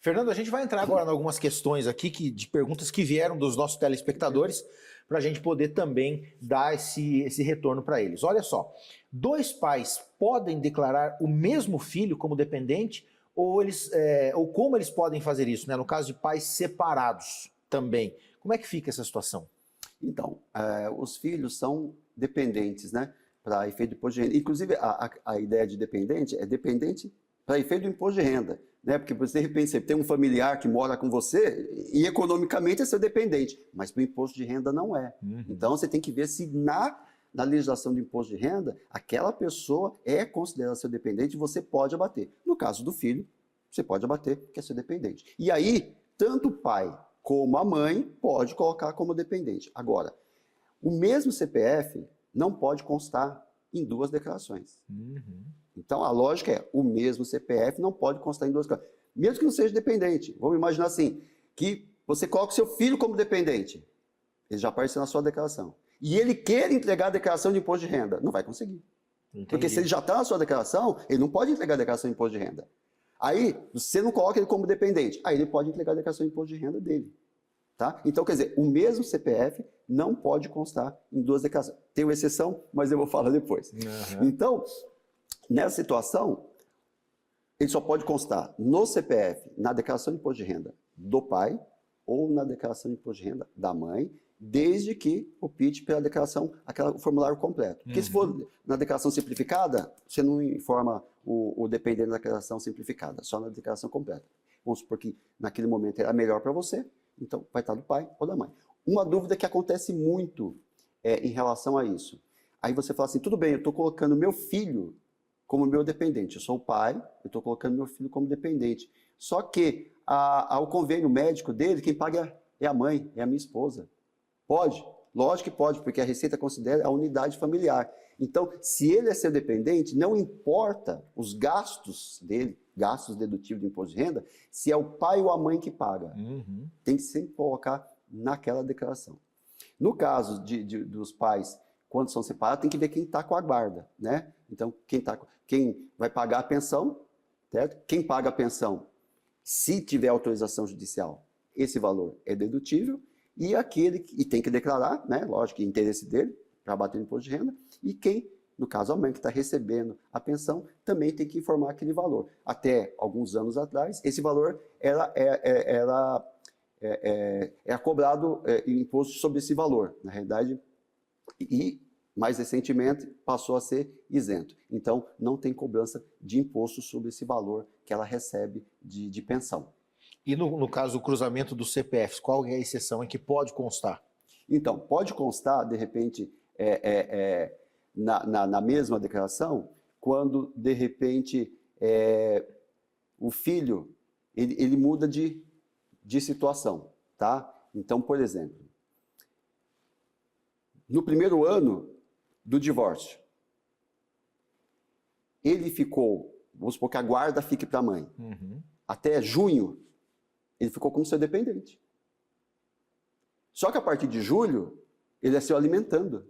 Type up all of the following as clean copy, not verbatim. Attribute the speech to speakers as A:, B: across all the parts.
A: Fernando, a gente vai entrar agora em algumas questões aqui de perguntas que vieram dos nossos telespectadores para a gente poder também dar esse retorno para eles. Olha só, dois pais podem declarar o mesmo filho como dependente ou como eles podem fazer isso, né? No caso de pais separados também. Como é que fica essa situação?
B: Então, os filhos são dependentes, né? Para efeito do imposto de renda. Inclusive, a ideia de dependente é dependente para efeito do imposto de renda, né? Porque, de repente, você tem um familiar que mora com você e economicamente é seu dependente, mas para o imposto de renda não é. Então, você tem que ver se na legislação do imposto de renda, aquela pessoa é considerada seu dependente e você pode abater. No caso do filho, você pode abater, que é seu dependente. E aí, tanto o pai como a mãe pode colocar como dependente. Agora, o mesmo CPF não pode constar em duas declarações. Então, a lógica é, o mesmo CPF não pode constar em duas declarações. Mesmo que não seja dependente. Vamos imaginar assim, que você coloca o seu filho como dependente. Ele já apareceu na sua declaração. E ele quer entregar a declaração de imposto de renda. Não vai conseguir.
A: Entendi.
B: Porque se ele já está na sua declaração, ele não pode entregar a declaração de imposto de renda. Aí, você não coloca ele como dependente. Aí ele pode entregar a declaração de imposto de renda dele. Tá? Então, quer dizer, o mesmo CPF não pode constar em duas declarações. Tem uma exceção, mas eu vou falar depois. Então, nessa situação, ele só pode constar no CPF, na declaração de imposto de renda do pai ou na declaração de imposto de renda da mãe, desde que opte pela declaração, o formulário completo. Porque se for na declaração simplificada, você não informa o dependente da declaração simplificada, só na declaração completa. Vamos supor que naquele momento era melhor para você, então vai estar do pai ou da mãe. Uma dúvida que acontece muito em relação a isso. Aí você fala assim, tudo bem, eu estou colocando meu filho como meu dependente. Eu sou o pai, eu estou colocando meu filho como dependente. Só que ao convênio médico dele, quem paga é a mãe, é a minha esposa. Pode? Lógico que pode, porque a Receita considera a unidade familiar. Então, se ele é seu dependente, não importa os gastos dele, gastos dedutivos do imposto de renda, se é o pai ou a mãe que paga. Tem que sempre colocar naquela declaração. No caso dos pais, quando são separados, tem que ver quem está com a guarda, né? Então, quem vai pagar a pensão, certo? Quem paga a pensão, se tiver autorização judicial, esse valor é dedutível, e tem que declarar, né? Lógico, que interesse dele, para abater o imposto de renda, e quem, no caso a mãe que está recebendo a pensão, também tem que informar aquele valor. Até alguns anos atrás, esse valor era cobrado imposto sobre esse valor, na realidade, e mais recentemente passou a ser isento. Então, não tem cobrança de imposto sobre esse valor que ela recebe de pensão.
A: E no caso do cruzamento dos CPFs, qual é a exceção em que pode constar?
B: Então, pode constar, de repente, na mesma declaração, quando, de repente, o filho ele muda de situação. Tá? Então, por exemplo, no primeiro ano do divórcio, ele ficou, vamos supor que a guarda fique para a mãe, até junho, ele ficou como seu dependente. Só que a partir de julho, ele é seu alimentando.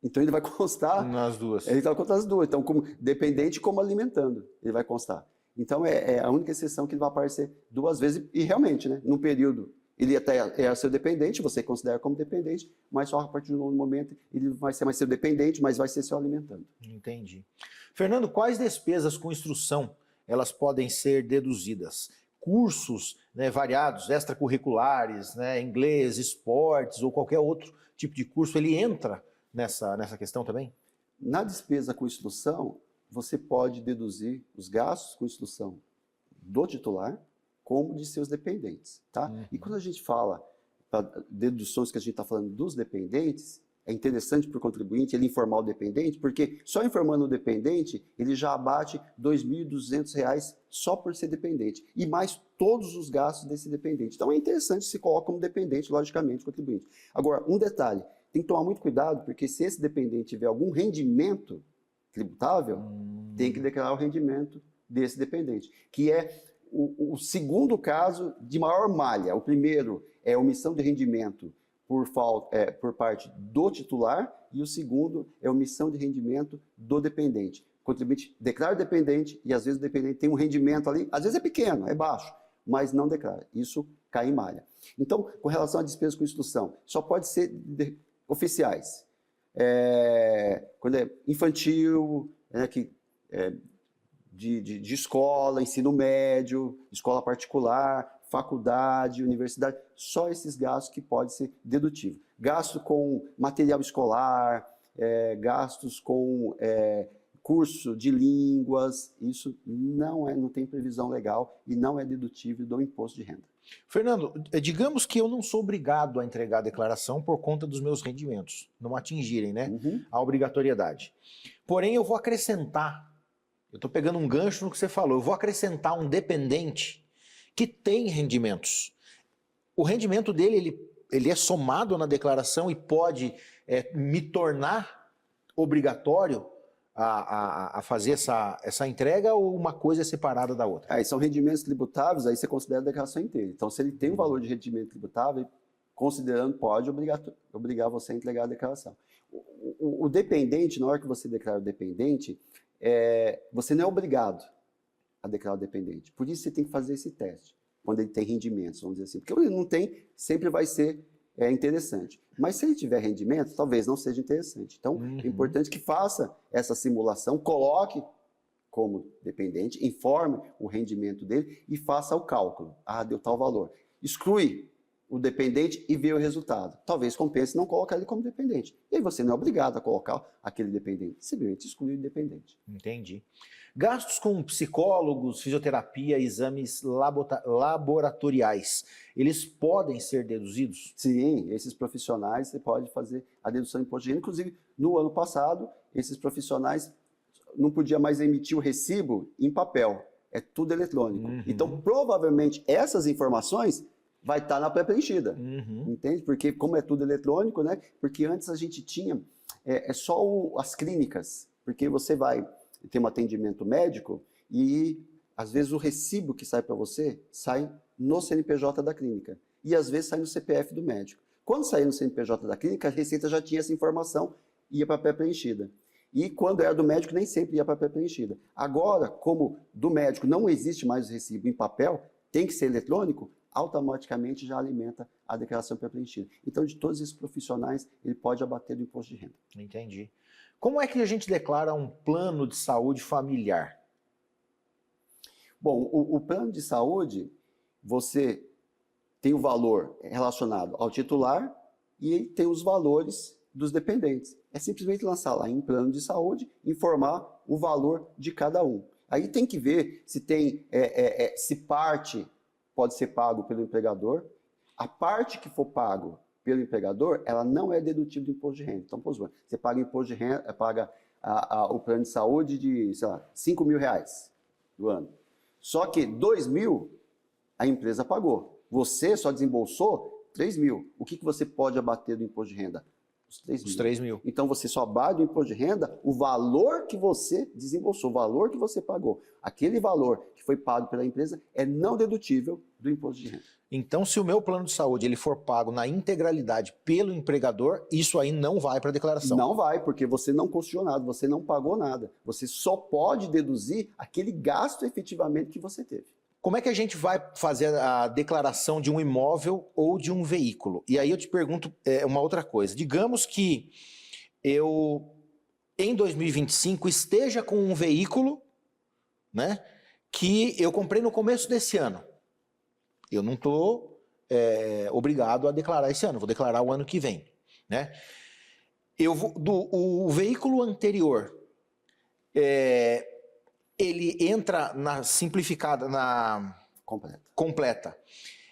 B: Então ele vai constar...
A: Nas duas.
B: Ele vai constar as duas. Então, como dependente como alimentando, ele vai constar. Então é a única exceção que ele vai aparecer duas vezes. E realmente, né, num período, ele até é seu dependente, você considera como dependente, mas só a partir de um momento ele vai ser mais seu dependente, mas vai ser seu alimentando.
A: Entendi. Fernando, quais despesas com instrução elas podem ser deduzidas? Cursos, né, variados, extracurriculares, né, inglês, esportes ou qualquer outro tipo de curso, ele entra nessa questão também?
B: Na despesa com instrução, você pode deduzir os gastos com instrução do titular como de seus dependentes. Tá? E quando a gente fala deduções que a gente está falando dos dependentes, é interessante para o contribuinte ele informar o dependente, porque só informando o dependente, ele já abate R$ 2.200 só por ser dependente, e mais todos os gastos desse dependente. Então é interessante se colocar como dependente, logicamente, o contribuinte. Agora, um detalhe, tem que tomar muito cuidado, porque se esse dependente tiver algum rendimento tributável, tem que declarar o rendimento desse dependente, que é o segundo caso de maior malha. O primeiro é omissão de rendimento por parte do titular, e o segundo é omissão de rendimento do dependente. contribuinte declara o dependente e às vezes o dependente tem um rendimento ali, às vezes é pequeno, é baixo, mas não declara. Isso cai em malha. Então, com relação a despesas com instrução, só pode ser oficiais. Quando é infantil, de escola, ensino médio, escola particular, faculdade, universidade, só esses gastos que podem ser dedutíveis. Gasto com material escolar, gastos com curso de línguas, isso não tem previsão legal e não é dedutível do imposto de renda.
A: Fernando, digamos que eu não sou obrigado a entregar a declaração por conta dos meus rendimentos, não atingirem, né, a obrigatoriedade. Porém, eu vou acrescentar, eu estou pegando um gancho no que você falou, eu vou acrescentar um dependente que tem rendimentos. O rendimento dele, ele é somado na declaração e pode me tornar obrigatório a fazer essa entrega, ou uma coisa é separada da outra?
B: Aí são rendimentos tributáveis, aí você considera a declaração inteira. Então, se ele tem um valor de rendimento tributável, considerando, pode obrigar você a entregar a declaração. O dependente, na hora que você declara o dependente, você não é obrigado a declarar o dependente. Por isso você tem que fazer esse teste, quando ele tem rendimentos, vamos dizer assim. Porque ele não tem, sempre vai ser interessante. Mas se ele tiver rendimento, talvez não seja interessante. Então, é importante que faça essa simulação, coloque como dependente, informe o rendimento dele e faça o cálculo. Deu tal valor. Exclui o dependente e vê o resultado. Talvez compense não colocar ele como dependente. E aí você não é obrigado a colocar aquele dependente, simplesmente exclui o dependente.
A: Entendi. Gastos com psicólogos, fisioterapia, exames laboratoriais, eles podem ser deduzidos?
B: Sim, esses profissionais você pode fazer a dedução de imposto de renda. Inclusive, no ano passado, esses profissionais não podiam mais emitir o recibo em papel. É tudo eletrônico. Então, provavelmente, essas informações vai estar na pré-preenchida. Entende? Porque como é tudo eletrônico, né? Porque antes a gente tinha só as clínicas. Porque você vai ter um atendimento médico e, às vezes, o recibo que sai para você sai no CNPJ da clínica. E, às vezes, sai no CPF do médico. Quando saía no CNPJ da clínica, a Receita já tinha essa informação e ia para a pré-preenchida. E, quando era do médico, nem sempre ia para a pré-preenchida. Agora, como do médico não existe mais o recibo em papel, tem que ser eletrônico, automaticamente já alimenta a declaração pré-preenchida. Então, de todos esses profissionais, ele pode abater do imposto de renda.
A: Entendi. Como é que a gente declara um plano de saúde familiar?
B: Bom, o plano de saúde, você tem o valor relacionado ao titular e tem os valores dos dependentes. É simplesmente lançar lá em plano de saúde, informar o valor de cada um. Aí tem que ver se tem, se parte pode ser pago pelo empregador. A parte que for pago pelo empregador, ela não é dedutível do imposto de renda. Então, por exemplo, você paga imposto de renda, paga o plano de saúde de, sei lá, R$5.000 do ano. Só que 2.000 a empresa pagou. Você só desembolsou 3.000. O que você pode abater do imposto de renda? Os 3.000.
A: Os 3.000.
B: Então você só abate do imposto de renda o valor que você desembolsou, o valor que você pagou. Aquele valor que foi pago pela empresa é não dedutível do imposto de renda.
A: Então, se o meu plano de saúde ele for pago na integralidade pelo empregador, isso aí não vai para a declaração?
B: Não vai, porque você não custeou nada, você não pagou nada. Você só pode deduzir aquele gasto efetivamente que você teve.
A: Como é que a gente vai fazer a declaração de um imóvel ou de um veículo? E aí eu te pergunto uma outra coisa. Digamos que eu, em 2025, esteja com um veículo, né, que eu comprei no começo desse ano. Eu não estou obrigado a declarar esse ano, vou declarar o ano que vem, né? O veículo anterior, ele entra na simplificada, na completa.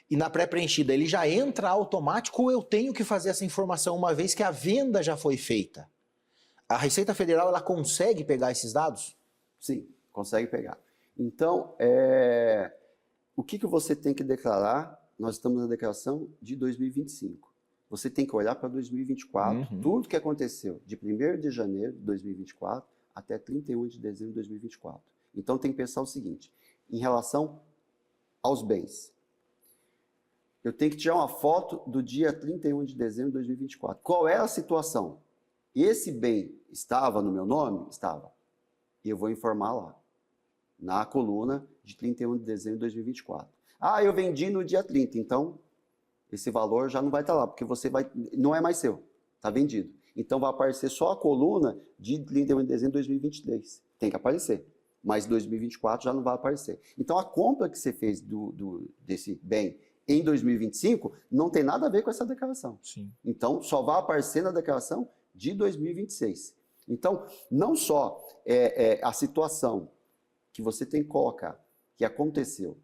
A: E na pré-preenchida, ele já entra automático, ou eu tenho que fazer essa informação uma vez que a venda já foi feita? A Receita Federal, ela consegue pegar esses dados?
B: Sim, consegue pegar. Então, o que você tem que declarar? Nós estamos na declaração de 2025. Você tem que olhar para 2024, tudo que aconteceu de 1º de janeiro de 2024 até 31 de dezembro de 2024. Então tem que pensar o seguinte, em relação aos bens. Eu tenho que tirar uma foto do dia 31 de dezembro de 2024. Qual é a situação? Esse bem estava no meu nome? Estava. E eu vou informar lá, na coluna de 31 de dezembro de 2024. Ah, eu vendi no dia 30, então esse valor já não vai estar lá, porque não é mais seu, está vendido. Então vai aparecer só a coluna de 31 de dezembro de 2023. Tem que aparecer, mas 2024 já não vai aparecer. Então a compra que você fez desse bem em 2025 não tem nada a ver com essa declaração.
A: Sim.
B: Então só vai aparecer na declaração de 2026. Então, não só a situação que você tem que colocar, que aconteceu,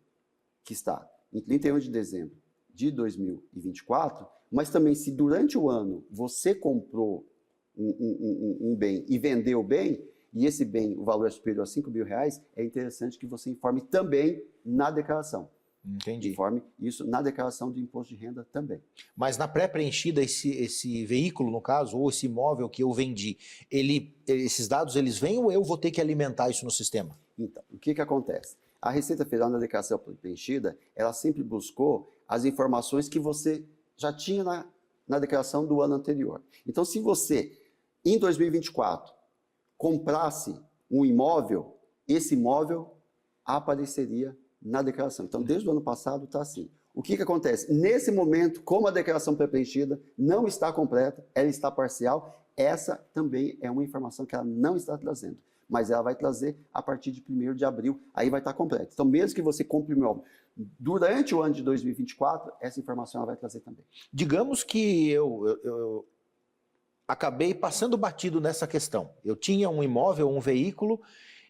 B: que está em 31 de dezembro de 2024, mas também se durante o ano você comprou um bem e vendeu o bem, e esse bem, o valor é superior a R$5.000, é interessante que você informe também na declaração.
A: Entendi.
B: Informe isso na declaração de imposto de renda também.
A: Mas na pré-preenchida, esse veículo, no caso, ou esse imóvel que eu vendi, esses dados eles vêm ou eu vou ter que alimentar isso no sistema?
B: Então, o que acontece? A Receita Federal, na declaração preenchida, ela sempre buscou as informações que você já tinha na declaração do ano anterior. Então, se você, em 2024, comprasse um imóvel, esse imóvel apareceria na declaração. Então, desde o ano passado está assim. O que acontece? Nesse momento, como a declaração pré-preenchida não está completa, ela está parcial, essa também é uma informação que ela não está trazendo. Mas ela vai trazer a partir de 1º de abril, aí vai estar completa. Então, mesmo que você compre o imóvel durante o ano de 2024, essa informação ela vai trazer também.
A: Digamos que eu acabei passando batido nessa questão. Eu tinha um imóvel, um veículo,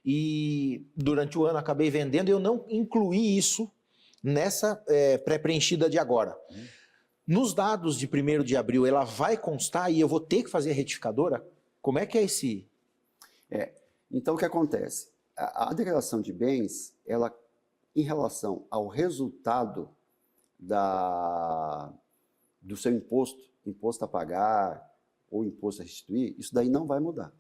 A: e durante o ano acabei vendendo e eu não incluí isso nessa pré-preenchida de agora. Nos dados de 1º de abril, ela vai constar e eu vou ter que fazer a retificadora? Como é que é esse...
B: Então, o que acontece? A declaração de bens, ela, em relação ao resultado do seu imposto a pagar ou imposto a restituir, isso daí não vai mudar.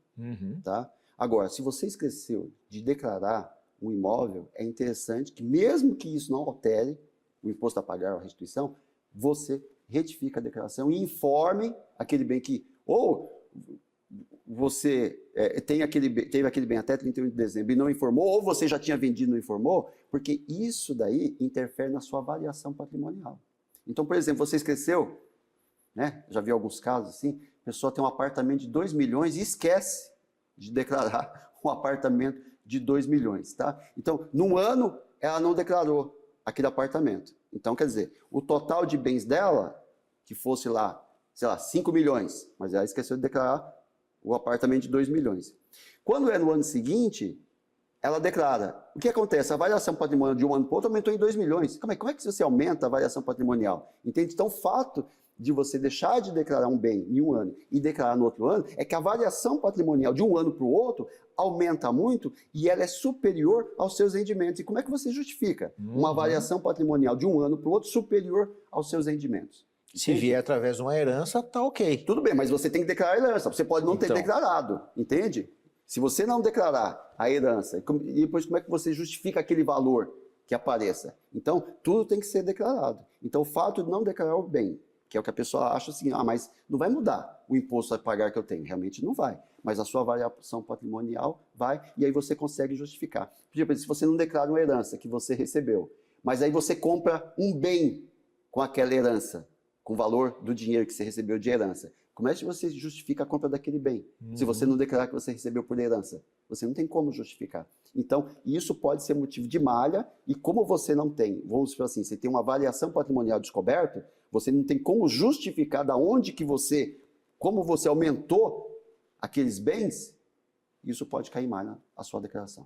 B: Tá? Agora, se você esqueceu de declarar um imóvel, é interessante que, mesmo que isso não altere o imposto a pagar ou a restituição, você retifica a declaração e informe aquele bem que, ou você teve aquele bem até 31 de dezembro e não informou, ou você já tinha vendido e não informou, porque isso daí interfere na sua variação patrimonial. Então, por exemplo, você esqueceu, né? Já vi alguns casos assim, a pessoa tem um apartamento de 2 milhões e esquece de declarar um apartamento de 2 milhões, tá? Então, num ano, ela não declarou aquele apartamento. Então, quer dizer, o total de bens dela, que fosse lá, sei lá, 5 milhões, mas ela esqueceu de declarar o apartamento de 2 milhões. Quando é no ano seguinte, ela declara. O que acontece? A variação patrimonial de um ano para o outro aumentou em 2 milhões. Como é que você aumenta a variação patrimonial? Entende? Então, o fato de você deixar de declarar um bem em um ano e declarar no outro ano, é que a variação patrimonial de um ano para o outro aumenta muito e ela é superior aos seus rendimentos. E como é que você justifica uma variação patrimonial de um ano para o outro superior aos seus rendimentos?
A: Se vier através de uma herança, tá ok.
B: Tudo bem, mas você tem que declarar a herança. Você pode não ter declarado, entende? Se você não declarar a herança, e depois como é que você justifica aquele valor que apareça? Então, tudo tem que ser declarado. Então, o fato de não declarar o bem, que é o que a pessoa acha assim, mas não vai mudar o imposto a pagar que eu tenho. Realmente não vai. Mas a sua variação patrimonial vai, e aí você consegue justificar. Por exemplo, se você não declara uma herança que você recebeu, mas aí você compra um bem com aquela herança, com o valor do dinheiro que você recebeu de herança, como é que você justifica a compra daquele bem? Se você não declarar que você recebeu por herança, você não tem como justificar. Então, isso pode ser motivo de malha, e como você não tem, vamos dizer assim, você tem uma variação patrimonial descoberta, você não tem como justificar da onde que você, como você aumentou aqueles bens, isso pode cair malha a sua declaração.